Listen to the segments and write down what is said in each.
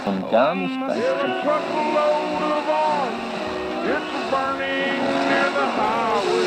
Und gar nicht bei. Every truckload of oil, it's burning near the highway.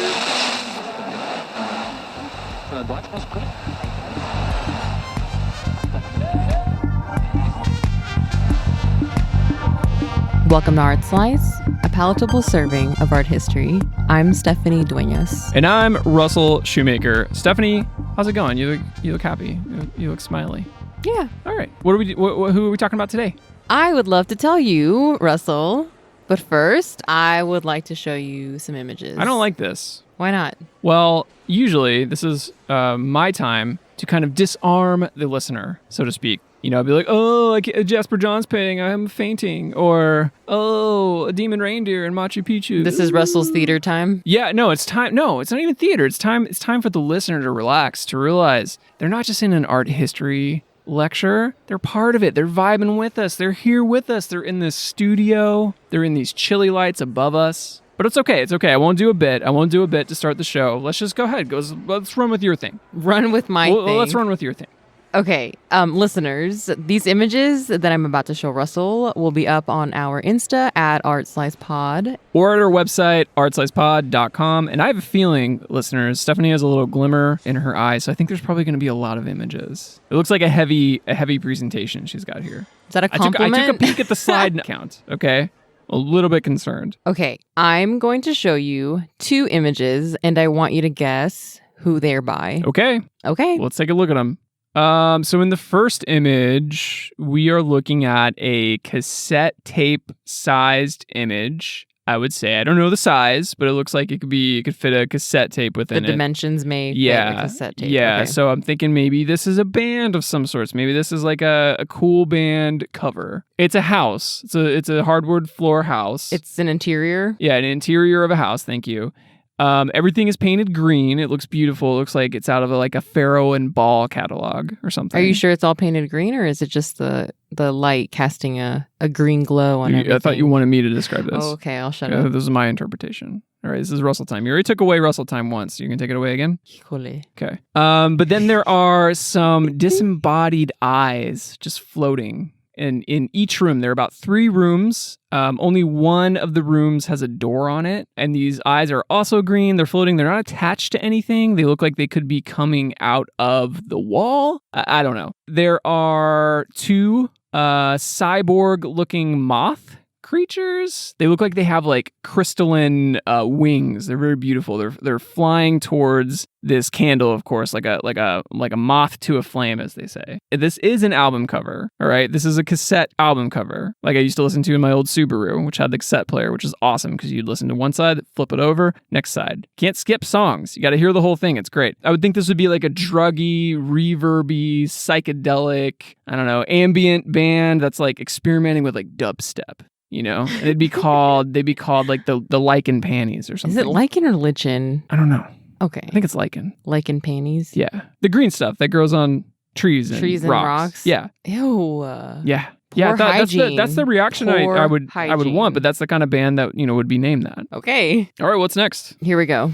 Welcome to Art Slice, a palatable serving of art history. I'm Stephanie Duenas. And I'm Russell Shoemaker. Stephanie, how's it going? You look happy. You look smiley. Yeah. All right. Who are we talking about today? I would love to tell you, Russell, but first, I would like to show you some images. I don't like this. Why not? Well, usually this is my time to kind of disarm the listener, so to speak. You know, I'd be like, oh, like a Jasper Johns painting, I'm fainting. Or, oh, a demon reindeer in Machu Picchu. This is Russell's theater time? Yeah, no, it's time. No, it's not even theater. It's time for the listener to relax, to realize they're not just in an art history lecture. They're part of it. They're vibing with us. They're here with us. They're in this studio. They're in these chilly lights above us. But it's okay. It's okay. I won't do a bit to start the show. Let's just go ahead. Let's run with your thing. Run with my thing. Let's run with your thing. Okay, listeners, these images that I'm about to show Russell will be up on our Insta at ArtSlicePod. Or at our website, artslicepod.com. And I have a feeling, listeners, Stephanie has a little glimmer in her eye, so I think there's probably going to be a lot of images. It looks like a heavy presentation she's got here. Is that a compliment? I took a peek at the slide count, okay? A little bit concerned. Okay, I'm going to show you two images, and I want you to guess who they're by. Okay. Okay. Let's take a look at them. So in the first image, we are looking at a cassette tape sized image. I would say, I don't know the size, but it looks like it could fit a cassette tape within it. The dimensions may fit a cassette tape. Yeah. Okay. So I'm thinking maybe this is a band of some sorts. Maybe this is like a cool band cover. It's a house. It's a hardwood floor house. It's an interior? Yeah, an interior of a house. Thank you. Everything is painted green. It looks beautiful. It looks like it's out of a Pharaoh and Ball catalog or something. Are you sure it's all painted green, or is it just the light casting a green glow on everything? I thought you wanted me to describe this. Oh, okay. I'll shut up. This is my interpretation. All right, this is Russell time. You already took away Russell time once. You can take it away again? Equally. Okay. But then there are some disembodied eyes just floating. And in each room, there are about 3 rooms. Only one of the rooms has a door on it. And these eyes are also green. They're floating. They're not attached to anything. They look like they could be coming out of the wall. I don't know. There are 2 cyborg-looking moth creatures. They look like they have crystalline wings. They're very beautiful. They're flying towards this candle, of course, like a moth to a flame, as they say. This is an album cover. All right, this is a cassette album cover, like I used to listen to in my old Subaru, which had the cassette player, which is awesome because you'd listen to one side, flip it over, next side. Can't skip songs. You got to hear the whole thing. It's great. I would think this would be like a druggy, reverby, psychedelic, I don't know, ambient band that's experimenting with dubstep. You know, they'd be called like the lichen panties or something. Is it lichen or lichen? I don't know. Okay. I think it's lichen. Lichen panties? Yeah. The green stuff that grows on trees and rocks. Yeah. Ew. Yeah. Poor hygiene. That's the reaction I would want, but that's the kind of band that, would be named that. Okay. All right, what's next? Here we go.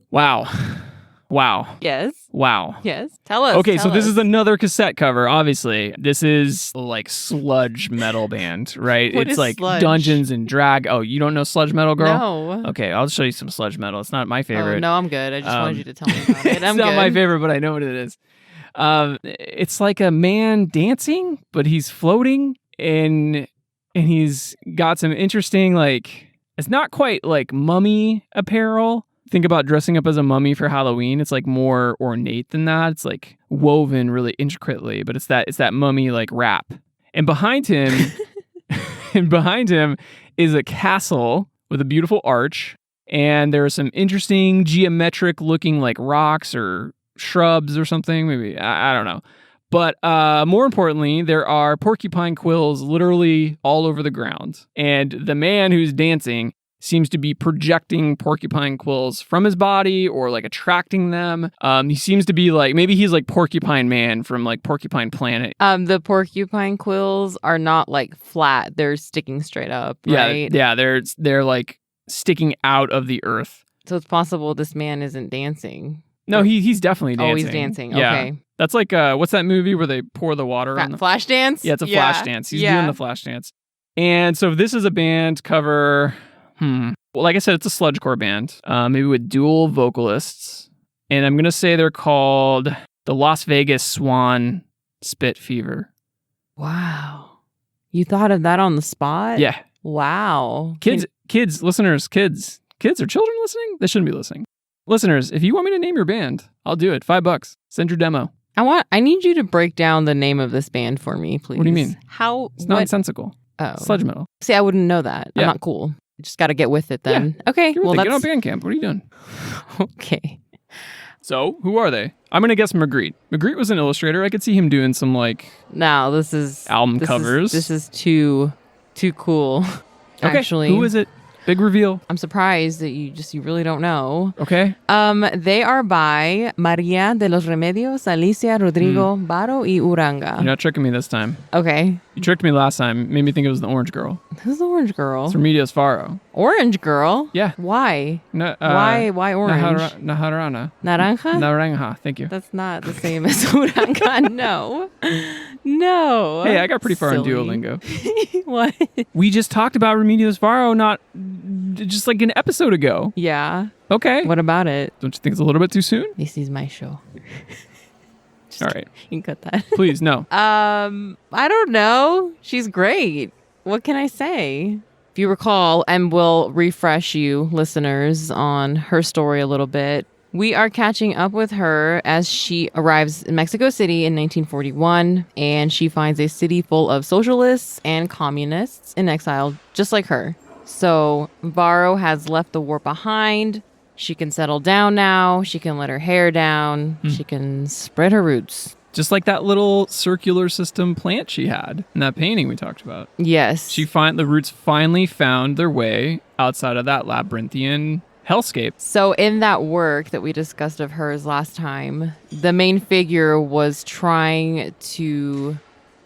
Wow. Yes. Wow. Yes. Tell us. Okay, so this is another cassette cover, obviously. This is sludge metal band, right? What it's is sludge? Dungeons and Drag. Oh, you don't know sludge metal, girl? No. Okay, I'll show you some sludge metal. It's not my favorite. Oh, no, I'm good. I just wanted you to tell me about it. It's not my favorite, but I know what it is. It's like a man dancing, but he's floating, and he's got some interesting, it's not quite like mummy apparel. Think about dressing up as a mummy for Halloween. It's more ornate than that. It's woven really intricately, but it's that mummy wrap. And behind him, is a castle with a beautiful arch, and there are some interesting geometric looking rocks or shrubs or something. Maybe I don't know. But more importantly, there are porcupine quills literally all over the ground, and the man who's dancing seems to be projecting porcupine quills from his body or attracting them. He seems to be maybe he's Porcupine Man from Porcupine Planet. The porcupine quills are not flat; they're sticking straight up. Right? Yeah. They're sticking out of the earth. So it's possible this man isn't dancing. No, he's definitely dancing. Oh, he's dancing. Yeah. Okay. That's like what's that movie where they pour the water on the Flash dance? Yeah, it's a flash dance. He's doing the flash dance. And so this is a band cover. Well, like I said, it's a sludgecore band, maybe with dual vocalists. And I'm going to say they're called the Las Vegas Swan Spit Fever. Wow. You thought of that on the spot? Yeah. Wow. Listeners, kids. Kids or children listening? They shouldn't be listening. Listeners, if you want me to name your band, I'll do it. $5. Send your demo. I need you to break down the name of this band for me, please. What do you mean? It's nonsensical. Oh. Sludge metal. See, I wouldn't know that. Yeah. I'm not cool. You just got to get with it then. Yeah. Okay. Get on Bandcamp. What are you doing? Okay. So, who are they? I'm going to guess Magritte. Magritte was an illustrator. I could see him doing some No, this is album covers. This is too cool. Okay. Actually. Who is it? Big reveal. I'm surprised that you really don't know. Okay. They are by Maria de los Remedios, Alicia, Rodrigo, Varo, y Uranga. You're not tricking me this time. Okay. You tricked me last time. Made me think it was the Orange Girl. Who's the Orange Girl? It's Remedios Varo. Orange Girl? Yeah. Why? No, Why orange? Naharana. Naranja? Naranja. Thank you. That's not the same as Uranga. No. No. Hey, I got pretty far in Silly. Duolingo. What? We just talked about Remedios Varo just like an episode ago. Yeah. Okay. What about it? Don't you think it's a little bit too soon? This is my show. All right. You can cut that. Please, no. I don't know. She's great. What can I say? If you recall, and we'll refresh you listeners on her story a little bit. We are catching up with her as she arrives in Mexico City in 1941, and she finds a city full of socialists and communists in exile, just like her. So Varo has left the war behind. She can settle down now. She can let her hair down. She can spread her roots. Just like that little circular system plant she had in that painting we talked about. Yes. The roots finally found their way outside of that labyrinthian hellscape. So in that work that we discussed of hers last time, the main figure was trying to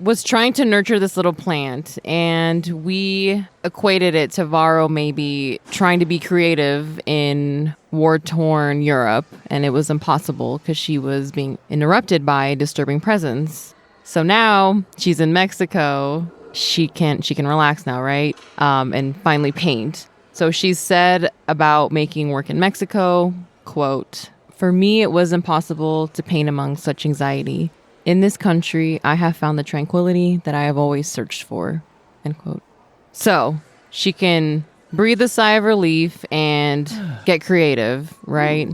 nurture this little plant, and we equated it to Varo maybe trying to be creative in war-torn Europe, and it was impossible because she was being interrupted by a disturbing presence. So now she's in Mexico. She can relax now, right? And finally paint. So she said about making work in Mexico, quote, "For me, it was impossible to paint among such anxiety. In this country, I have found the tranquility that I have always searched for," end quote. So she can breathe a sigh of relief and get creative, right?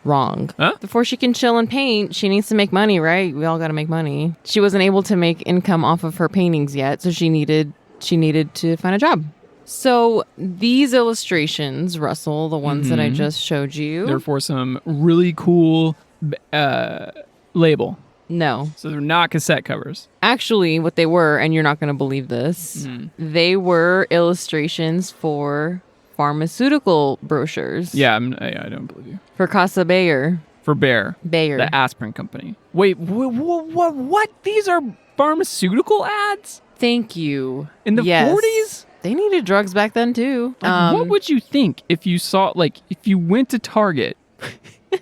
Wrong. Huh? Before she can chill and paint, she needs to make money, right? We all got to make money. She wasn't able to make income off of her paintings yet, so she needed to find a job. So these illustrations, Russell, the ones that I just showed you. They're for some really cool label. No. So they're not cassette covers. Actually, what they were, and you're not going to believe this, they were illustrations for pharmaceutical brochures. Yeah, I don't believe you. For Casa Bayer. For Bayer. Bayer. The aspirin company. Wait, what? These are pharmaceutical ads? Thank you. In the 40s? They needed drugs back then, too. What would you think if you saw, if you went to Target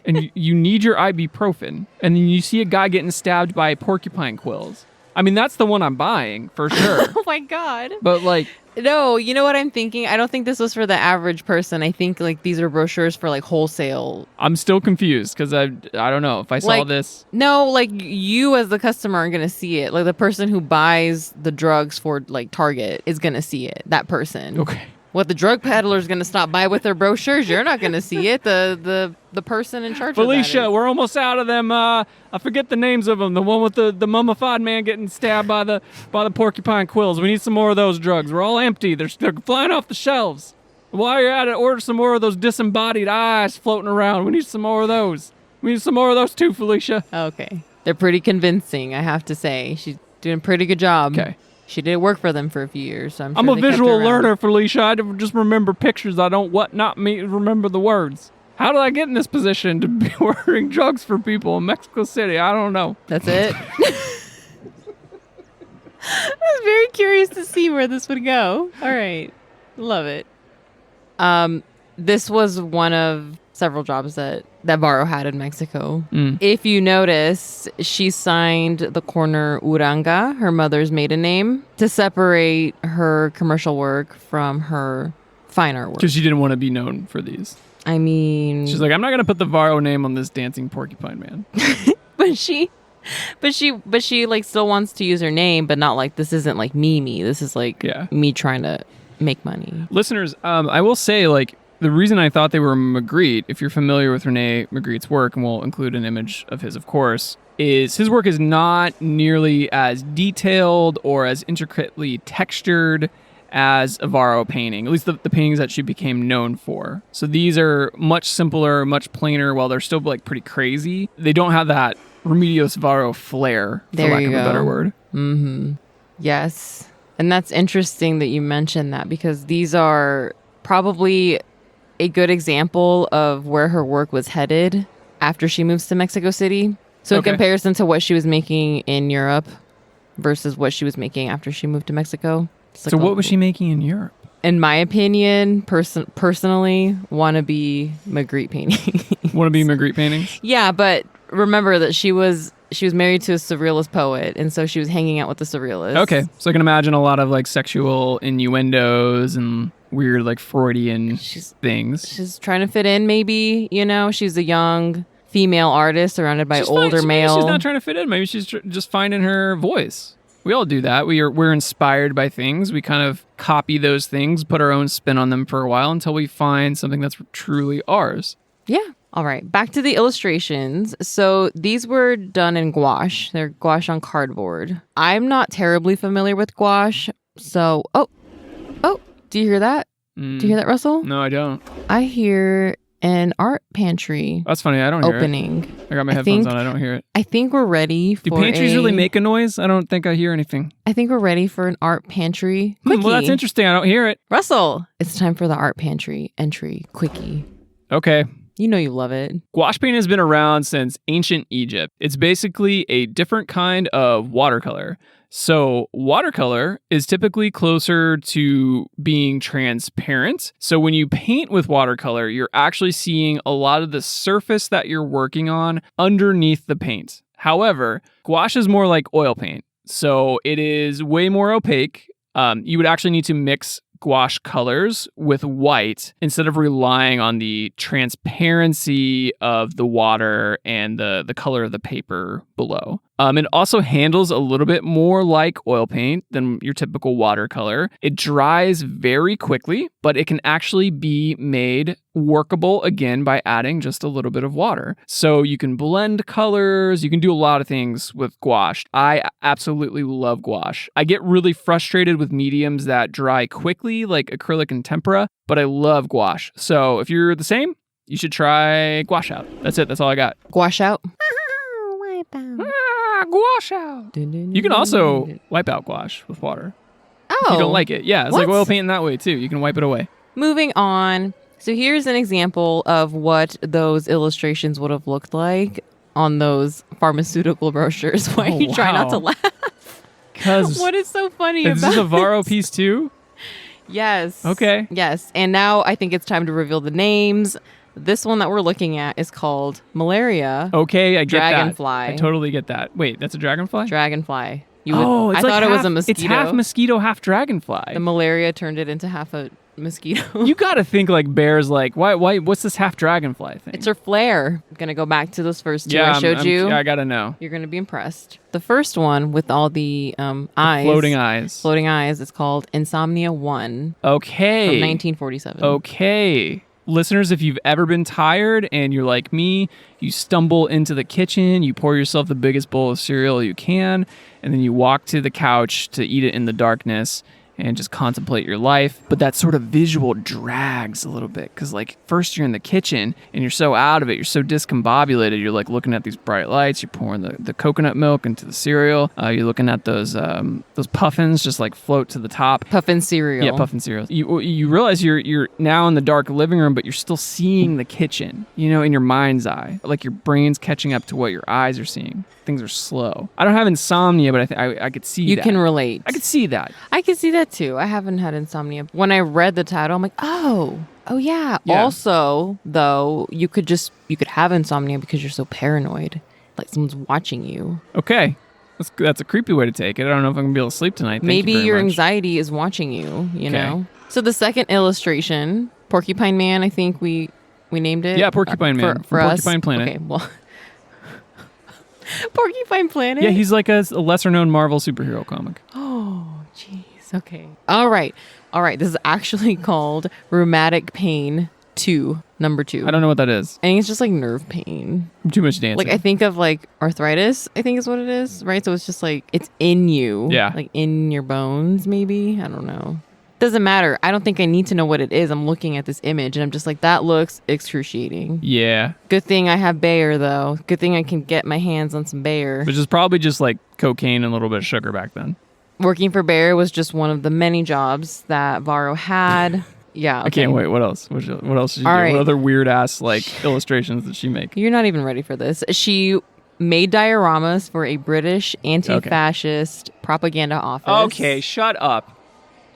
and you need your ibuprofen and then you see a guy getting stabbed by porcupine quills? I mean, that's the one I'm buying for sure. Oh my God. But no, you know what I'm thinking? I don't think this was for the average person. I think these are brochures for wholesale. I'm still confused because I don't know if I saw this. No, you as the customer are going to see it. The person who buys the drugs for Target is going to see it. That person. Okay. What the drug peddler's going to stop by with their brochures, you're not going to see it. The person in charge Felicia, of that we're almost out of them. I forget the names of them. The one with the mummified man getting stabbed by the porcupine quills. We need some more of those drugs. We're all empty. They're flying off the shelves. While you're at it, order some more of those disembodied eyes floating around. We need some more of those. We need some more of those too, Felicia. Okay. They're pretty convincing, I have to say. She's doing a pretty good job. Okay. She did work for them for a few years, so I'm a they kept her visual around. learner, Felicia. I just remember pictures. I don't remember the words. How did I get in this position to be ordering drugs for people in Mexico City? I don't know. That's it. I was very curious to see where this would go. All right. Love it. This was one of several jobs that that Varo had in Mexico. Mm. If you notice, she signed the corner Uranga, her mother's maiden name, to separate her commercial work from her fine art work. Because she didn't want to be known for these. I mean, She's like, I'm not going to put the Varo name on this dancing porcupine man. but she like still wants to use her name, but not like, this isn't like me. This is like me trying to make money. Listeners, I will say, like, the reason I thought they were Magritte, if you're familiar with Rene Magritte's work, and we'll include an image of his, of course, is his work is not nearly as detailed or as intricately textured as a Varo painting, at least the paintings that she became known for. So these are much simpler, much plainer, while they're still like pretty crazy. They don't have that Remedios Varo flair, for lack of a better word. Mm-hmm. Yes. And that's interesting that you mentioned that, because these are probably a good example of where her work was headed after she moves to Mexico City. So in comparison to what she was making in Europe versus what she was making after she moved to Mexico. So what was she making in Europe? In my opinion, personally, wannabe Magritte paintings. Wannabe Magritte paintings? Yeah, but remember that she was married to a surrealist poet, and so she was hanging out with the surrealists. Okay, so I can imagine a lot of like sexual innuendos and weird like Freudian things. She's trying to fit in, maybe, you know? She's a young female artist surrounded by older male. She's not trying to fit in. Maybe she's just finding her voice. We all do that. We're inspired by things. We kind of copy those things, put our own spin on them for a while until we find something that's truly ours. Yeah. All right. Back to the illustrations. So these were done in gouache. They're gouache on cardboard. I'm not terribly familiar with gouache. So, oh, do you hear that? Do you hear that, Russell? No, I don't. I hear an art pantry. That's funny. I don't hear opening. It. I got my headphones on. I don't hear it. I think we're ready for Do pantries really make a noise? I don't think I hear anything. I think we're ready for an art pantry quickie. Well, that's interesting. I don't hear it. Russell, it's time for the art pantry entry quickie. Okay. You know you love it. Gouache paint has been around since ancient Egypt. It's basically a different kind of watercolor. So watercolor is typically closer to being transparent. So when you paint with watercolor, you're actually seeing a lot of the surface that you're working on underneath the paint. However, gouache is more like oil paint. So it is way more opaque. You would actually need to mix gouache colors with white instead of relying on the transparency of the water and the color of the paper below. It also handles a little bit more like oil paint than your typical watercolor. It dries very quickly, but it can actually be made workable again by adding just a little bit of water. So you can blend colors, you can do a lot of things with gouache. I absolutely love gouache. I get really frustrated with mediums that dry quickly, like acrylic and tempera, but I love gouache. So if you're the same, you should try gouache out. That's it. That's all I got. Gouache out. Gouache out. You can also wipe out gouache with water. Oh. If you don't like it. Yeah, it's like oil paint in that way too. You can wipe it away. Moving on. So here's an example of what those illustrations would have looked like on those pharmaceutical brochures. Why are you trying not to laugh? Because what is so funny about this? Is this a Varo piece too? Yes. Okay. Yes. And now I think it's time to reveal the names. This one that we're looking at is called Malaria. Okay, I get Dragonfly. that. I totally get that. Wait, that's a dragonfly? Dragonfly. It's I like thought it was a mosquito. It's half mosquito, half dragonfly. The malaria turned it into half a mosquito. You gotta think like Bear's like, why, what's this half dragonfly thing? It's her flare. I'm gonna go back to those first two I showed you. Yeah, I gotta know. You're gonna be impressed. The first one with all the eyes. Floating eyes. Floating eyes. It's called Insomnia 1. Okay. From 1947. Okay. Listeners, if you've ever been tired and you're like me, you stumble into the kitchen, you pour yourself the biggest bowl of cereal you can, and then you walk to the couch to eat it in the darkness and just contemplate your life. But that sort of visual drags a little bit because like first you're in the kitchen and you're so out of it, you're so discombobulated, you're like looking at these bright lights, you're pouring the coconut milk into the cereal, you're looking at those puffins just like float to the top. Puffin cereal. Yeah, puffin cereal. You realize you're now in the dark living room, but you're still seeing the kitchen, you know, in your mind's eye. Like your brain's catching up to what your eyes are seeing. Things are slow. I don't have insomnia, but I could see that. You can relate. I could see that. I could see that too. I haven't had insomnia. When I read the title, I'm like, oh, Oh yeah. Yeah. Also, though, you could have insomnia because you're so paranoid, like someone's watching you. Okay. That's a creepy way to take it. I don't know if I'm going to be able to sleep tonight. Thank Maybe you very your much. anxiety is watching you, you Okay. know? So the second illustration, Porcupine Man, I think we named it. Yeah, Porcupine Man. For us. Porcupine Planet. Okay, well. Porcupine Planet? Yeah, he's like a lesser-known Marvel superhero comic. Oh, jeez. Okay. All right. This is actually called Rheumatic Pain 2, number 2. I don't know what that is. I think it's just like nerve pain. Too much dancing. Like I think of like arthritis, I think is what it is, right? So it's just like it's in you. Yeah. Like in your bones, maybe. I don't know. Doesn't matter. I don't think I need to know what it is. I'm looking at this image and I'm just like, that looks excruciating. Yeah. Good thing I have Bayer though. Good thing I can get my hands on some Bayer. Which is probably just like cocaine and a little bit of sugar back then. Working for Bayer was just one of the many jobs that Varo had. Yeah. Okay. I can't wait. What else? What else did she do? right. What other weird ass like illustrations did she make? You're not even ready for this. She made dioramas for a British anti-fascist propaganda office. Okay, shut up.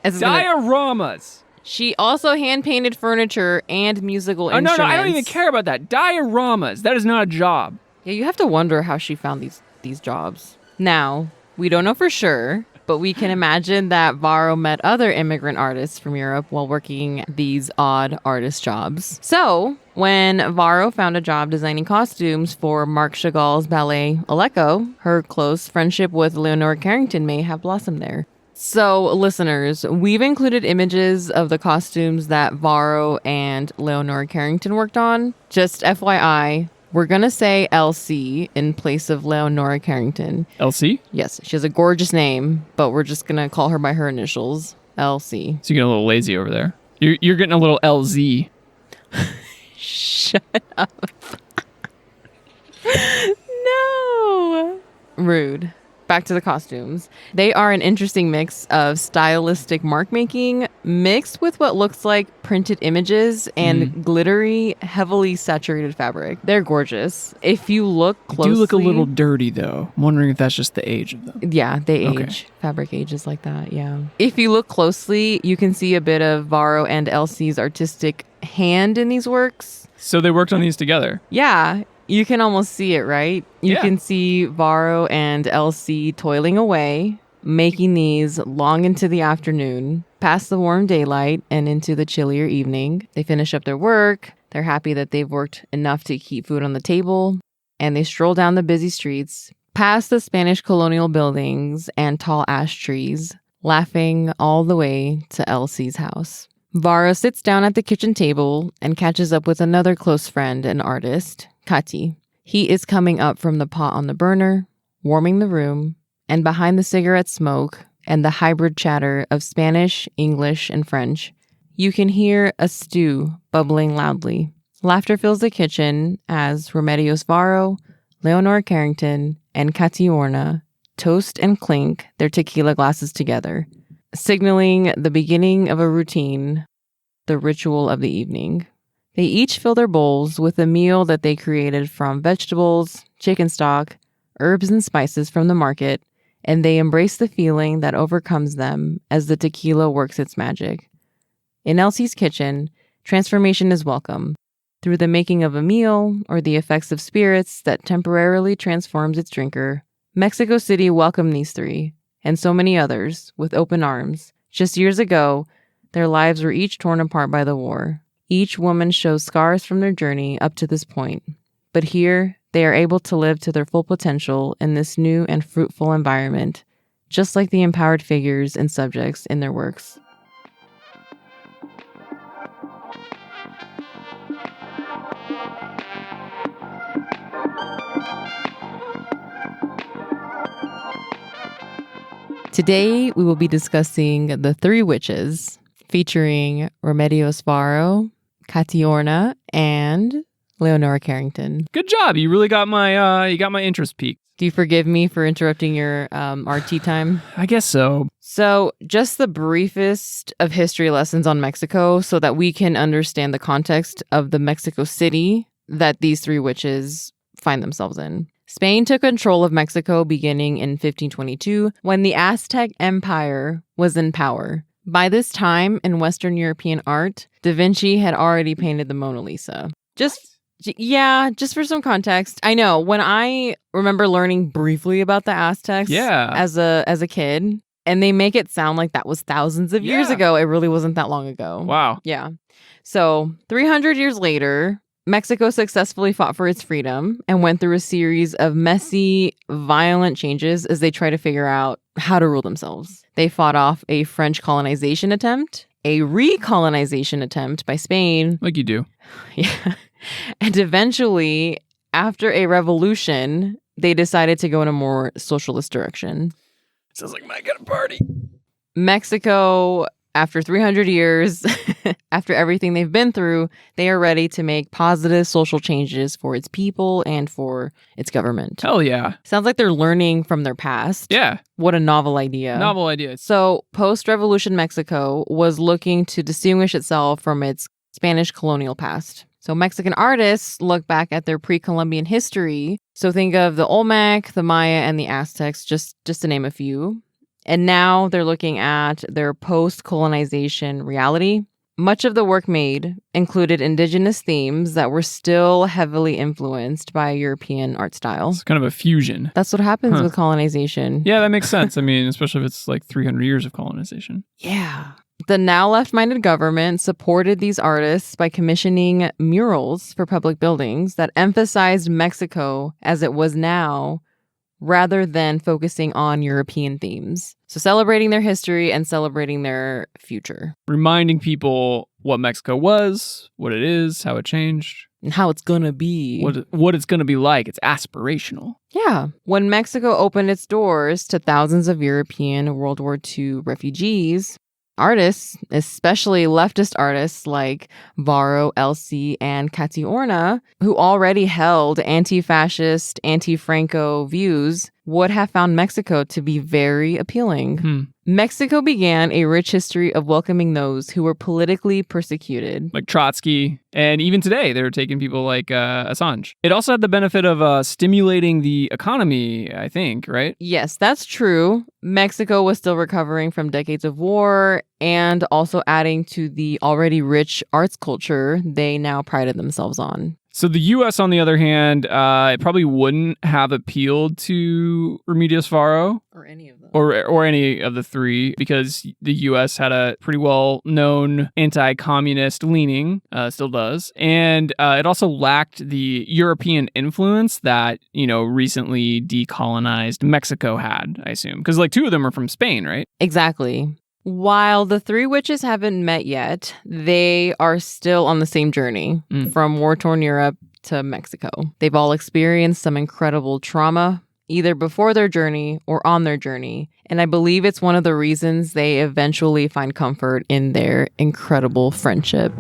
As gonna- Dioramas. She also hand-painted furniture and musical instruments. No, I don't even care about that. Dioramas. That is not a job. Yeah, you have to wonder how she found these jobs. Now, we don't know for sure, but we can imagine that Varo met other immigrant artists from Europe while working these odd artist jobs. So, when Varo found a job designing costumes for Marc Chagall's ballet Alecko, her close friendship with Leonora Carrington may have blossomed there. So, listeners, we've included images of the costumes that Varo and Leonora Carrington worked on. Just FYI, we're going to say Elsie in place of Leonora Carrington. LC? Yes, she has a gorgeous name, but we're just going to call her by her initials, Elsie. So you get a little lazy over there. You're getting a little LZ. Shut up. No. Rude. Back to the costumes. They are an interesting mix of stylistic mark making mixed with what looks like printed images and glittery, heavily saturated fabric. They're gorgeous. If you look closely... Do look a little dirty, though. I'm wondering if that's just the age of them. Yeah, they age. Okay. Fabric ages like that, yeah. If you look closely, you can see a bit of Varo and Elsie's artistic hand in these works. So they worked on these together. Yeah. You can almost see it, right? You can see Varo and Elsie toiling away, making these long into the afternoon, past the warm daylight and into the chillier evening. They finish up their work. They're happy that they've worked enough to keep food on the table. And they stroll down the busy streets, past the Spanish colonial buildings and tall ash trees, laughing all the way to Elsie's house. Varo sits down at the kitchen table and catches up with another close friend and artist, Katy. He is coming up from the pot on the burner, warming the room, and behind the cigarette smoke and the hybrid chatter of Spanish, English, and French, you can hear a stew bubbling loudly. Laughter fills the kitchen as Remedios Varo, Leonora Carrington, and Kati Horna toast and clink their tequila glasses together, signaling the beginning of a routine, the ritual of the evening. They each fill their bowls with a meal that they created from vegetables, chicken stock, herbs and spices from the market, and they embrace the feeling that overcomes them as the tequila works its magic. In Elsie's kitchen, transformation is welcome, through the making of a meal or the effects of spirits that temporarily transforms its drinker. Mexico City welcomed these three, and so many others, with open arms. Just years ago, their lives were each torn apart by the war. Each woman shows scars from their journey up to this point. But here, they are able to live to their full potential in this new and fruitful environment, just like the empowered figures and subjects in their works. Today, we will be discussing The Three Witches, featuring Remedios Varo, Kati Horna, and Leonora Carrington. Good job. You really got my interest peaked. Do you forgive me for interrupting your RT time? I guess so. So, just the briefest of history lessons on Mexico so that we can understand the context of the Mexico City that these three witches find themselves in. Spain took control of Mexico beginning in 1522 when the Aztec Empire was in power. By this time in Western European art, Da Vinci had already painted the Mona Lisa. Just for some context. I know when I remember learning briefly about the Aztecs as a kid, and they make it sound like that was thousands of years ago. It really wasn't that long ago. Wow. Yeah. So 300 years later, Mexico successfully fought for its freedom and went through a series of messy, violent changes as they try to figure out how to rule themselves. They fought off a French colonization attempt, a recolonization attempt by Spain. Like you do. Yeah. And eventually, after a revolution, they decided to go in a more socialist direction. Sounds like my kind of party. Mexico, after 300 years, after everything they've been through, they are ready to make positive social changes for its people and for its government. Hell yeah. Sounds like they're learning from their past. Yeah. What a novel idea. Novel idea. So, post-revolution Mexico was looking to distinguish itself from its Spanish colonial past. So Mexican artists look back at their pre-Columbian history. So think of the Olmec, the Maya, and the Aztecs, just to name a few. And now they're looking at their post-colonization reality. Much of the work made included indigenous themes that were still heavily influenced by European art style. It's kind of a fusion. That's what happens with colonization. Yeah, that makes sense. I mean, especially if it's like 300 years of colonization. Yeah. The now left-minded government supported these artists by commissioning murals for public buildings that emphasized Mexico as it was now, rather than focusing on European themes. So celebrating their history and celebrating their future. Reminding people what Mexico was, what it is, how it changed. And how it's gonna be. What it's gonna be like. It's aspirational. Yeah. When Mexico opened its doors to thousands of European World War II refugees, artists, especially leftist artists like Varo, Elsie, and Kati Horna, who already held anti-fascist, anti-Franco views, would have found Mexico to be very appealing. Mexico began a rich history of welcoming those who were politically persecuted. Like Trotsky, and even today, they're taking people like Assange. It also had the benefit of stimulating the economy, I think, right? Yes, that's true. Mexico was still recovering from decades of war and also adding to the already rich arts culture they now prided themselves on. So the U.S., on the other hand, it probably wouldn't have appealed to Remedios Varo. Or any of them. Or any of the three, because the U.S. had a pretty well-known anti-communist leaning, still does. And it also lacked the European influence that, recently decolonized Mexico had, I assume. Because, two of them are from Spain, right? Exactly. While the three witches haven't met yet, they are still on the same journey from war-torn Europe to Mexico. They've all experienced some incredible trauma, either before their journey or on their journey. And I believe it's one of the reasons they eventually find comfort in their incredible friendship.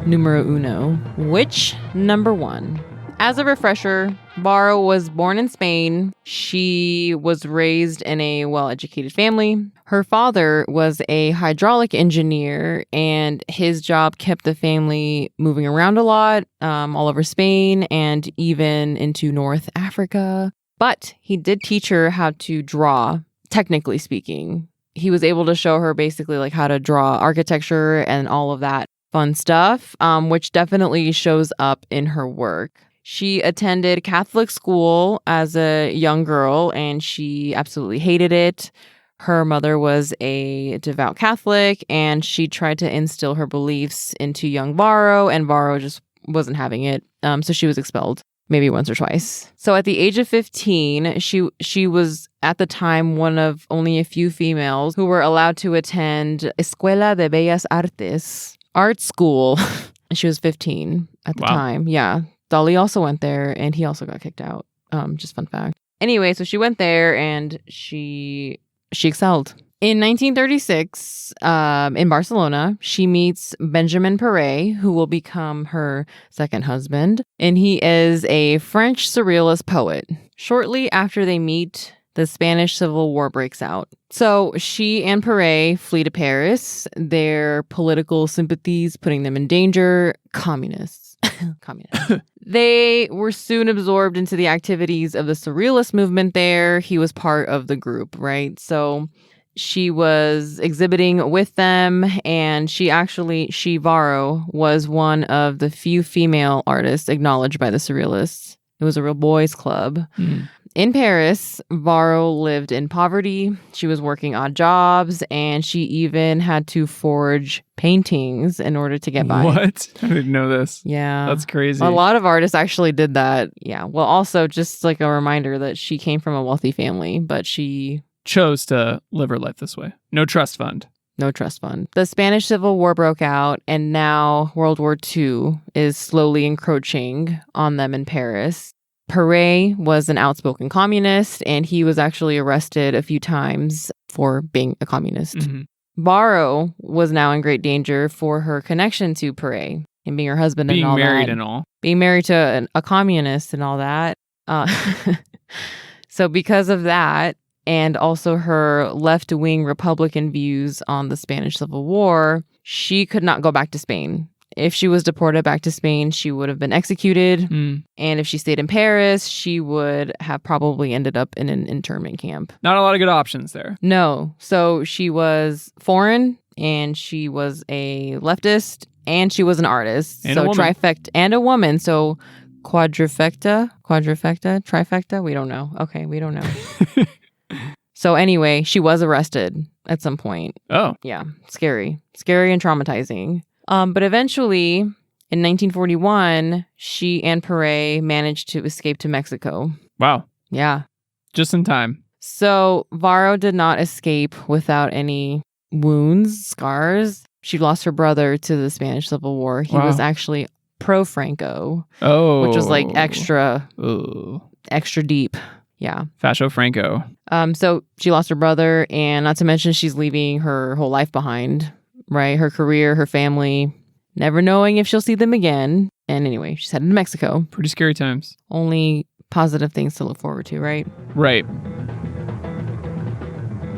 Numero uno. Witch number one. As a refresher, Varo was born in Spain. She was raised in a well-educated family. Her father was a hydraulic engineer, and his job kept the family moving around a lot, all over Spain and even into North Africa. But he did teach her how to draw, technically speaking. He was able to show her basically how to draw architecture and all of that fun stuff, which definitely shows up in her work. She attended Catholic school as a young girl, and she absolutely hated it. Her mother was a devout Catholic, and she tried to instill her beliefs into young Varo, and Varo just wasn't having it. So she was expelled maybe once or twice. So at the age of 15, she was at the time one of only a few females who were allowed to attend Escuela de Bellas Artes, art school. She was 15 at the time. Yeah. Dali also went there, and he also got kicked out. Just fun fact. Anyway, so she went there, and she excelled. In 1936, in Barcelona, she meets Benjamin Pare, who will become her second husband, and he is a French surrealist poet. Shortly after they meet, the Spanish Civil War breaks out. So she and Pare flee to Paris, their political sympathies putting them in danger. Communists. They were soon absorbed into the activities of the surrealist movement there. He was part of the group, right? So she was exhibiting with them, and Varo was one of the few female artists acknowledged by the Surrealists. It was a real boys' club. In Paris, Varo lived in poverty. She was working odd jobs, and she even had to forge paintings in order to get by. What? I didn't know this. Yeah. That's crazy. A lot of artists actually did that. Yeah. Well, also just like a reminder that she came from a wealthy family, but she chose to live her life this way. No trust fund. No trust fund. The Spanish Civil War broke out, and now World War II is slowly encroaching on them in Paris. Perret was an outspoken communist, and he was actually arrested a few times for being a communist. Varo was now in great danger for her connection to Perret and being her husband and all that. Being married and all. Being married to a communist and all that. So because of that, and also her left-wing Republican views on the Spanish Civil War, she could not go back to Spain. If she was deported back to Spain, she would have been executed. And if she stayed in Paris, she would have probably ended up in an internment camp. Not a lot of good options there. No. So she was foreign, and she was a leftist, and she was an artist. And a woman. Trifecta. And a woman. So trifecta, we don't know. Okay, we don't know. So anyway, she was arrested at some point. Oh. Yeah, scary and traumatizing. But eventually, in 1941, she and Perret managed to escape to Mexico. Wow. Yeah. Just in time. So Varo did not escape without any wounds, scars. She lost her brother to the Spanish Civil War. He was actually pro-Franco. Oh. Which was like extra deep. Yeah. Fascio Franco. So she lost her brother, and not to mention she's leaving her whole life behind. Right? Her career, her family, never knowing if she'll see them again. And anyway, she's headed to Mexico. Pretty scary times. Only positive things to look forward to, right? Right.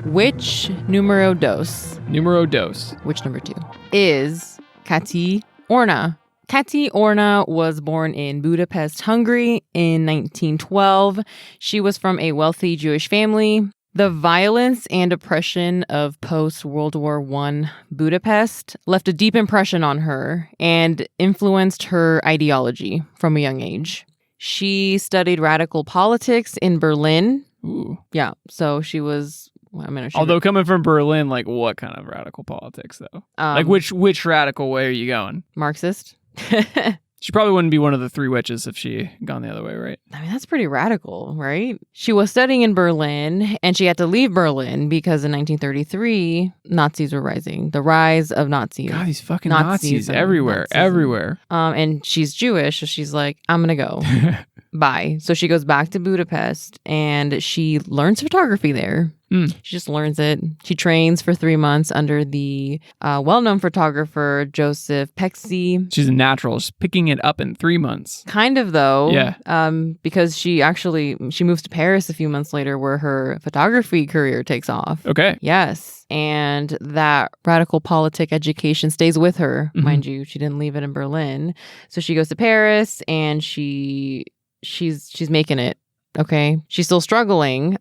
Which numero dos? Numero dos. Which number 2? Is Kati Horna. Kati Horna was born in Budapest, Hungary in 1912. She was from a wealthy Jewish family. The violence and oppression of post-World War I Budapest left a deep impression on her and influenced her ideology from a young age. She studied radical politics in Berlin. Ooh. Yeah, so she was... Although coming from Berlin, like what kind of radical politics, though? Like which radical way are you going? Marxist. She probably wouldn't be one of the 3 witches if she gone the other way, right? I mean, that's pretty radical, right? She was studying in Berlin, and she had to leave Berlin because in 1933, Nazis were rising. The rise of Nazis. God, these fucking Nazis everywhere. And she's Jewish, so she's like, I'm going to go. Bye. So she goes back to Budapest, and she learns photography there. She just learns it. She trains for 3 months under the well-known photographer Joseph Pexi. She's a natural, just picking it up in 3 months. Kind of, though. Yeah. Because she moves to Paris a few months later, where her photography career takes off. Okay. Yes. And that radical politic education stays with her, mind you. She didn't leave it in Berlin. So she goes to Paris, and she's making it. Okay. She's still struggling.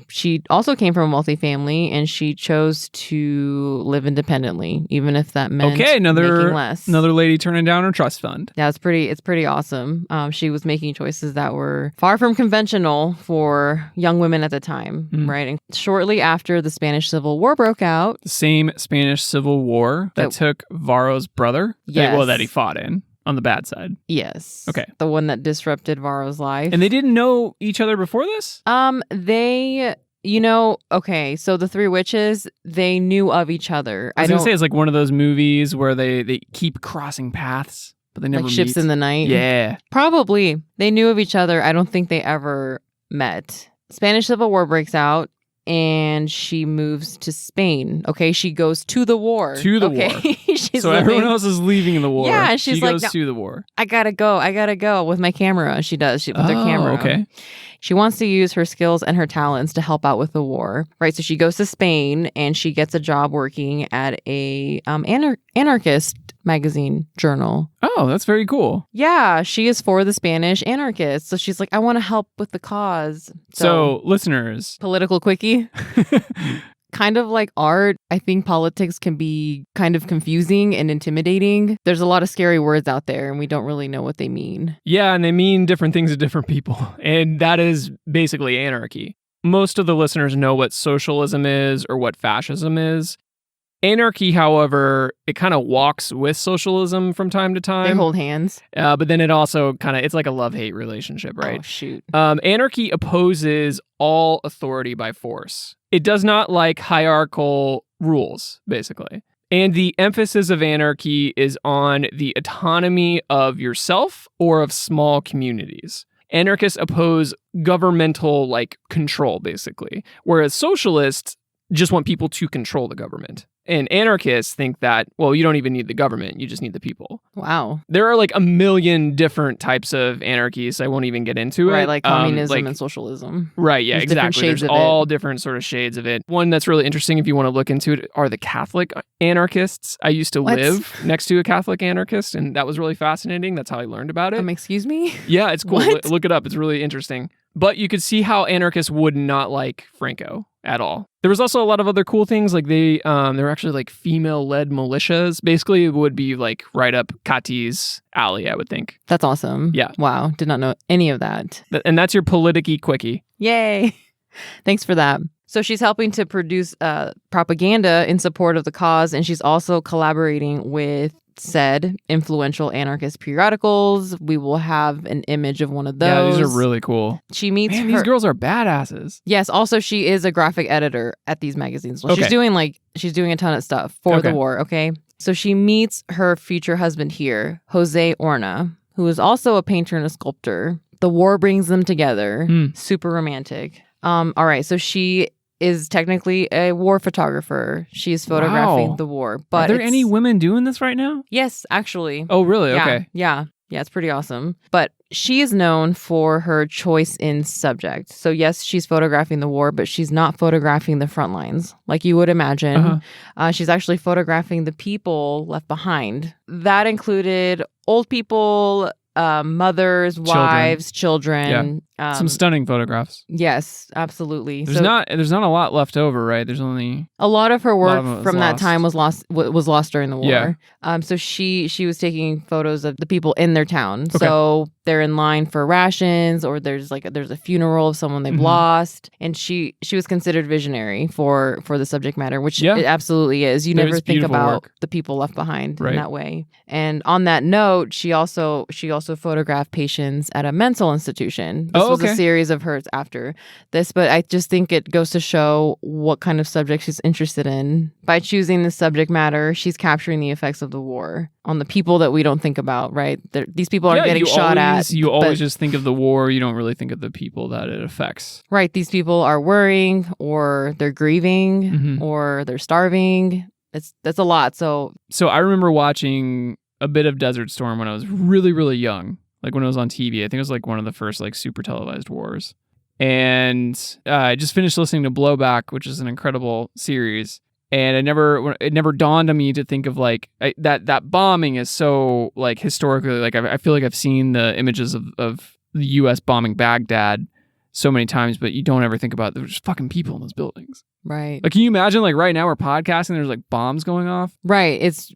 She also came from a wealthy family, and she chose to live independently, even if that meant making less. Another lady turning down her trust fund. Yeah, it's pretty awesome. She was making choices that were far from conventional for young women at the time, right? And shortly after the Spanish Civil War broke out. The same Spanish Civil War that took Varo's brother? Yes. That he fought in. On the bad side. Yes. Okay. The one that disrupted Varo's life. And they didn't know each other before this? Okay, so the 3 witches, they knew of each other. I was going to say it's like one of those movies where they keep crossing paths, but they never meet. Ships in the night? Yeah. Probably. They knew of each other. I don't think they ever met. Spanish Civil War breaks out, and she moves to Spain. Okay, she goes to the war. She's so everyone else is leaving the war. Yeah, she goes to the war. I gotta go with my camera. She does. With her camera. Okay. She wants to use her skills and her talents to help out with the war. Right. So she goes to Spain, and she gets a job working at a anarchist magazine journal. Oh, that's very cool. Yeah, she is for the Spanish anarchists. So she's like, I want to help with the cause. So listeners. Political quickie. kind of like art, I think politics can be kind of confusing and intimidating. There's a lot of scary words out there and we don't really know what they mean. Yeah, and they mean different things to different people. And that is basically anarchy. Most of the listeners know what socialism is or what fascism is. Anarchy, however, it kind of walks with socialism from time to time. They hold hands. But then it also it's like a love-hate relationship, right? Oh, shoot. Anarchy opposes all authority by force. It does not like hierarchical rules, basically. And the emphasis of anarchy is on the autonomy of yourself or of small communities. Anarchists oppose governmental control, basically, whereas socialists just want people to control the government. And anarchists think that, well, you don't even need the government, you just need the people. Wow. There are a million different types of anarchies. I won't even get into it. Right, like communism and socialism. Right, yeah, There's different exactly. shades There's of it. all different sort of shades of it. One that's really interesting if you want to look into it are the Catholic anarchists. I used to live next to a Catholic anarchist, and that was really fascinating. That's how I learned about it. Excuse me? Yeah, it's cool. What? Look it up. It's really interesting. But you could see how anarchists would not like Franco at all. There was also a lot of other cool things. They were actually female-led militias. Basically, it would be right up Kati's alley, I would think. That's awesome. Yeah. Wow. Did not know any of that. And that's your politicky quickie. Yay. Thanks for that. So she's helping to produce propaganda in support of the cause, and she's also collaborating with said influential anarchist periodicals. We will have an image of one of those. Yeah, these are really cool. She meets Man, these girls are badasses. Yes, also she is a graphic editor at these magazines. Well, Okay. she's doing a ton of stuff for the war, okay? So she meets her future husband here, Jose Horna, who is also a painter and a sculptor. The war brings them together. Super romantic. All right, so she is technically a war photographer. She's photographing the war. But are there any women doing this right now? Yes, actually. Oh, really? Yeah, Okay. Yeah, it's pretty awesome. But she is known for her choice in subject. So yes, she's photographing the war, but she's not photographing the front lines like you would imagine. She's actually photographing the people left behind. That included old people, mothers, wives, children. Some stunning photographs. Yes, absolutely. There's not a lot left over, right? There's only a lot of her work was from that lost. time was lost during the war. Yeah. So she was taking photos of the people in their town. So they're in line for rations, or there's a funeral of someone they've lost, and she was considered visionary for the subject matter, which it absolutely is. You never think about the people left behind in that way. And on that note, she also photographed patients at a mental institution. This was a series of hers after this, but I just think it goes to show what kind of subject she's interested in. By choosing this subject matter, she's capturing the effects of the war on the people that we don't think about, right? These people are getting shot at. You always just think of the war. You don't really think of the people that it affects. Right. These people are worrying, or they're grieving, or they're starving. That's a lot. So I remember watching a bit of Desert Storm when I was really, really young. When it was on TV. I think it was one of the first super televised wars. And I just finished listening to Blowback, which is an incredible series. And it never dawned on me to think of that bombing is so historically, I feel like I've seen the images of the U.S. bombing Baghdad so many times, but you don't ever think about there's just fucking people in those buildings. Right. Can you imagine right now we're podcasting, there's bombs going off? Right. It's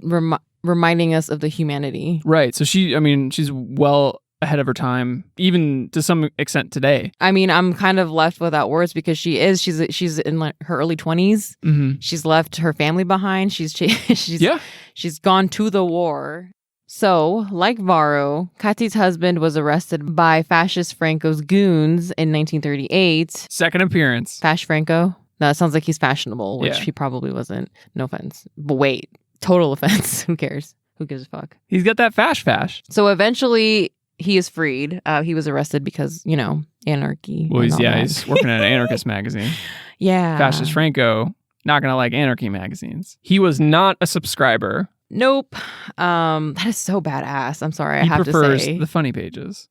reminding us of the humanity. Right. So she's well ahead of her time, even to some extent today. I'm kind of left without words because she's in her early 20s. She's left her family behind. She's gone to the war. So, like Varo, Kati's husband was arrested by fascist Franco's goons in 1938. Second appearance. Fash Franco? No, it sounds like he's fashionable, which he probably wasn't. No offense. But wait, total offense. Who cares? Who gives a fuck? He's got that fash. So eventually he is freed. He was arrested because, anarchy. Well, he's working at an anarchist magazine. Yeah. Fascist Franco, not gonna like anarchy magazines. He was not a subscriber. Nope. That is so badass. I'm sorry, I He have to prefers say. the funny pages.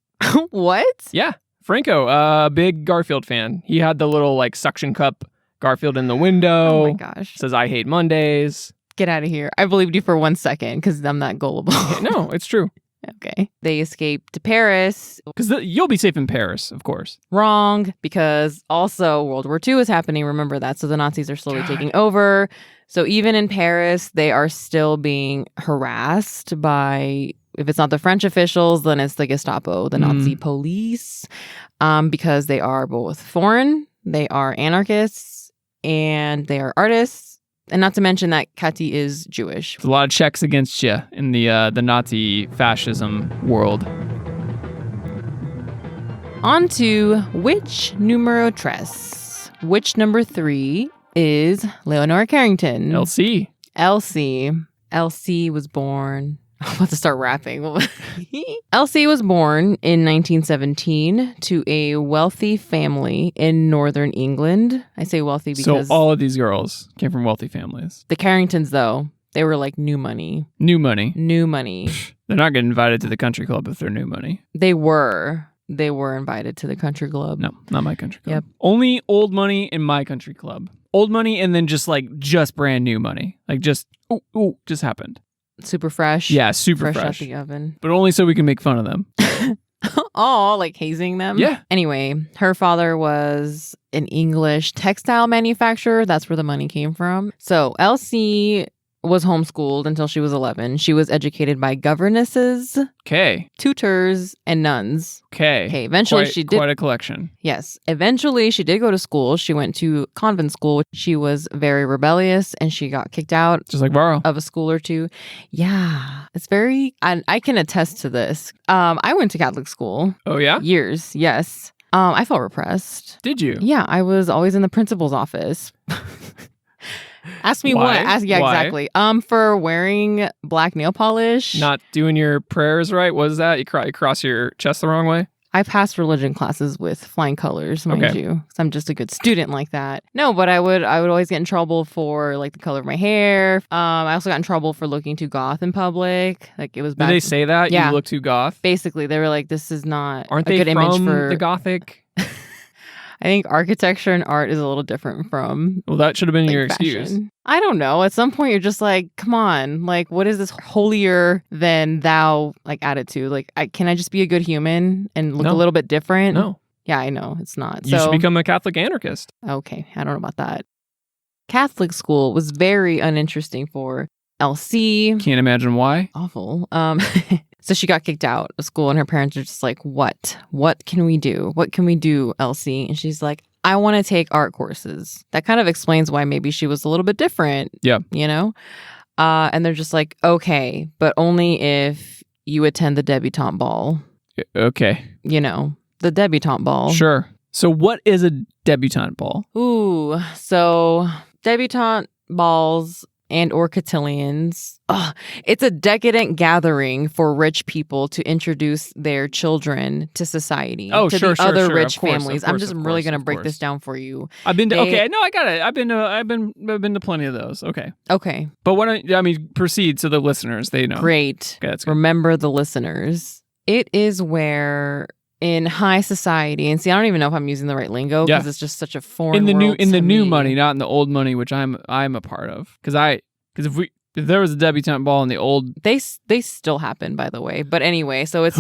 What? Yeah. Franco, big Garfield fan. He had the little suction cup Garfield in the window. Oh my gosh. Says, I hate Mondays. Get out of here. I believed you for 1 second because I'm not gullible. No, it's true. Okay. They escape to Paris. Because you'll be safe in Paris, of course. Wrong, because also World War II is happening. Remember that. So the Nazis are slowly taking over. So even in Paris, they are still being harassed by, if it's not the French officials, then it's the Gestapo, the Nazi police, because they are both foreign, they are anarchists, and they are artists. And not to mention that Katy is Jewish. There's a lot of checks against you in the Nazi fascism world. On to which numero tres? Which number 3 is Leonora Carrington? LC. Elsie was born... I'm about to start rapping. Elsie was born in 1917 to a wealthy family in northern England. I say wealthy because... So all of these girls came from wealthy families. The Carringtons, though, they were like new money. New money. New money. They're not getting invited to the country club if they're new money. They were invited to the country club. No, not my country club. Yep. Only old money in my country club. Old money and then just brand new money. Like just happened. Super fresh. Yeah, super fresh. Out fresh. the oven. But only so we can make fun of them. Oh, like hazing them? Yeah. Anyway, her father was an English textile manufacturer. That's where the money came from. So Elsie was homeschooled until she was 11. She was educated by governesses, Okay. tutors, and nuns. Okay. Eventually she did. Quite a collection. Yes. Eventually she did go to school. She went to convent school. She was very rebellious and she got kicked out Just like Varo. of a school or two. Yeah. It's very, I can attest to this. I went to Catholic school. Oh, yeah? Years. Yes. I felt repressed. Did you? Yeah. I was always in the principal's office. Ask me Why? what? Why? Exactly. For wearing black nail polish. Not doing your prayers right? What is that? You cross your chest the wrong way? I passed religion classes with flying colors, mind Okay. you, because I'm just a good student like that. No, but I would always get in trouble for like the color of my hair. I also got in trouble for looking too goth in public. Like it was bad. Did they say that? Yeah. You look too goth? Basically, they were like, "This is not Aren't a they good from image for the Gothic? I think architecture and art is a little different from Well, that should have been like, your fashion. excuse. I don't know. At some point, you're just like, come on. Like, what is this holier than thou like attitude? Like, can I just be a good human and look No. a little bit different? No. Yeah, I know. It's not. You should become a Catholic anarchist. Okay, I don't know about that. Catholic school was very uninteresting for Elsie. Can't imagine why. Awful. So she got kicked out of school and her parents are just like, what? What can we do? What can we do, Elsie? And she's like, I want to take art courses. That kind of explains why maybe she was a little bit different. Yeah. You know? And they're just like, okay, but only if you attend the debutante ball. Okay. You know, the debutante ball. Sure. So what is a debutante ball? Ooh, so debutante balls and or cotillions. It's a decadent gathering for rich people to introduce their children to society. Oh, to sure, the other sure. rich Of course, families. of course, I'm just of really course, going to of break this course. down for you. I've been to. They- Okay, no, I got it. I've been to plenty of those. Okay, Okay, but proceed so the listeners they know. great. Okay, that's good. Remember the listeners. It is where in high society, and see, I don't even know if I'm using the right lingo because Yeah. it's just such a foreign In the world new to new me. money, not in the old money, which I'm a part of. Because if there was a debutante ball in the old, They still happen, by the way. But anyway, so it's